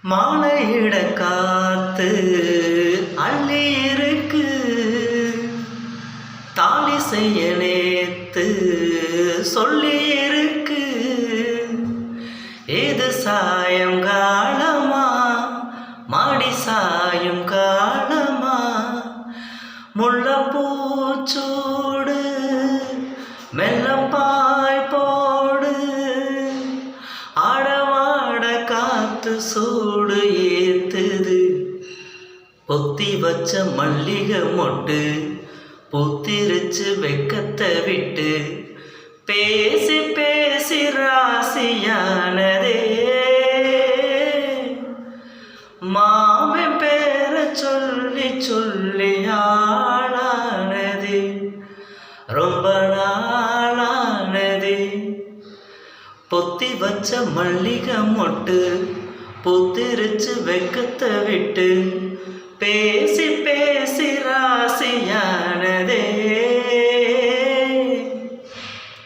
மாலையிட காத்து அள்ளி இருக்கு, தாலி செய்ய நேத்து சொல்லி இருக்கு. ஏது சாயம் காலமா மாடி சாயும் காலமா, முள்ளப்பூச்சூடு மெல்லப்பாய் போடு, ஆடவாட காத்து சூடு ஏத்துது. பொத்தி வச்ச மல்லிகை மொட்டு பொத்திருச்சு வெக்கத்தை விட்டு, பேசி பேசி ராசியானதே. மாமன் பேர சொல்லி சொல்லி ஆளானது, ரொம்ப நாளானது. பொத்தி வச்ச மல்லிகை மொட்டு பொத்திருச்சு வெக்கத்தை விட்டு, பேசி